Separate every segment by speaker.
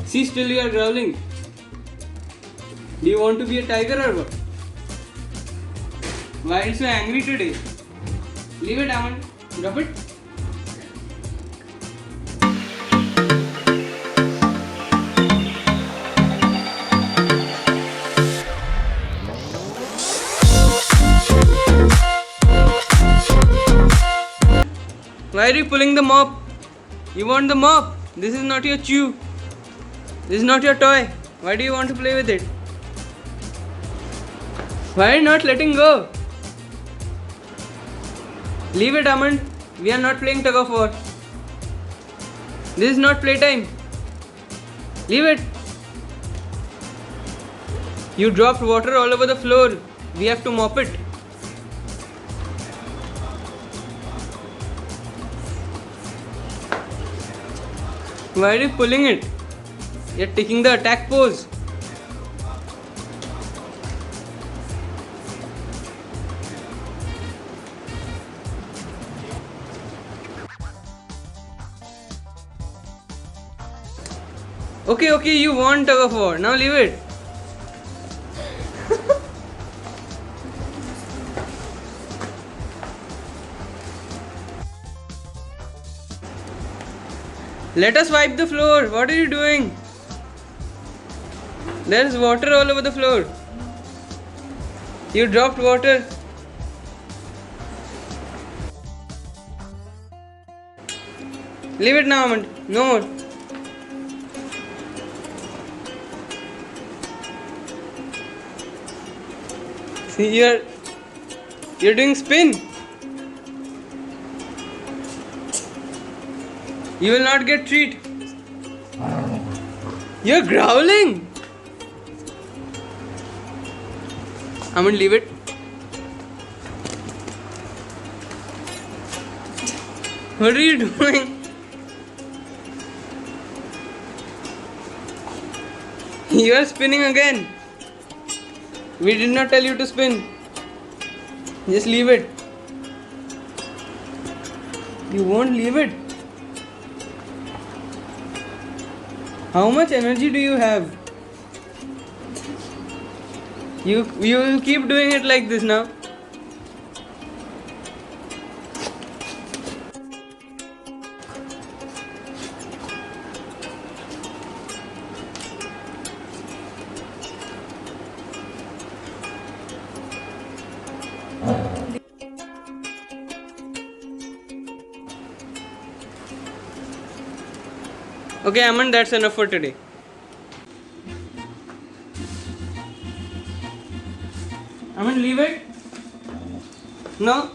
Speaker 1: See, still you are growling. Do you want to be a tiger or what? Why are you so angry today? Leave it, Aman. Drop it. Why are you pulling the mop? You want the mop? This is not your chew. This is not your toy. Why do you want to play with it? Why are you not letting go? Leave it, Aman. We are not playing tug of war. This is not playtime. Leave it. You dropped water all over the floor. We have to mop it. Why are you pulling it? You're taking the attack pose. Okay, you want tug of war. Now leave it. Let us wipe the floor. What are you doing? There is water all over the floor. You dropped water. Leave it now, Aman. No more. See, you're doing spin. You will not get treat. You're growling. Aman, leave it. What are you doing? You are spinning again. We did not tell you to spin. Just leave it. You won't leave it. How much energy do you have? You will keep doing it like this now. Okay, Aman, that's enough for today. Aman, leave it. No.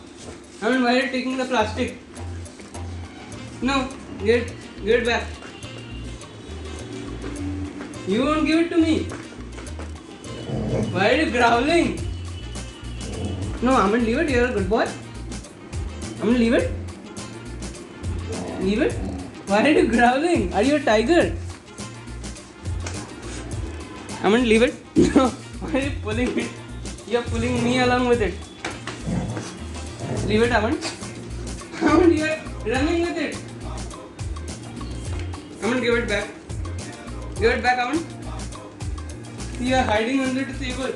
Speaker 1: Aman, why are you taking the plastic? No, give it back. You won't give it to me. Why are you growling? No, Aman, leave it. You're a good boy. Aman, leave it. Leave it. Why are you growling? Are you a tiger? Aman, leave it. No. Why are you pulling it? You're pulling me along with it. Leave it, Aman. Aman, you're running with it. Aman, give it back. Give it back, Aman. You're hiding under the table.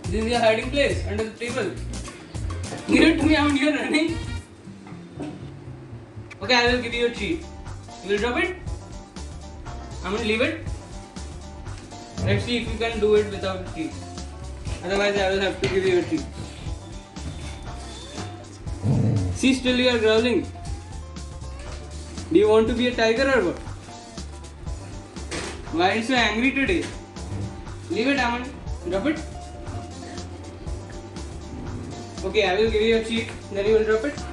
Speaker 1: This is your hiding place, under the table. Give it to me, Aman. You're running. Okay, I will give you a treat. You will drop it? Aman, leave it. Let's see if you can do it without a treat. Otherwise, I will have to give you a treat. See, still you are growling. Do you want to be a tiger or what? Why are you so angry today? Leave it, Aman. Drop it. Okay, I will give you a treat. Then you will drop it.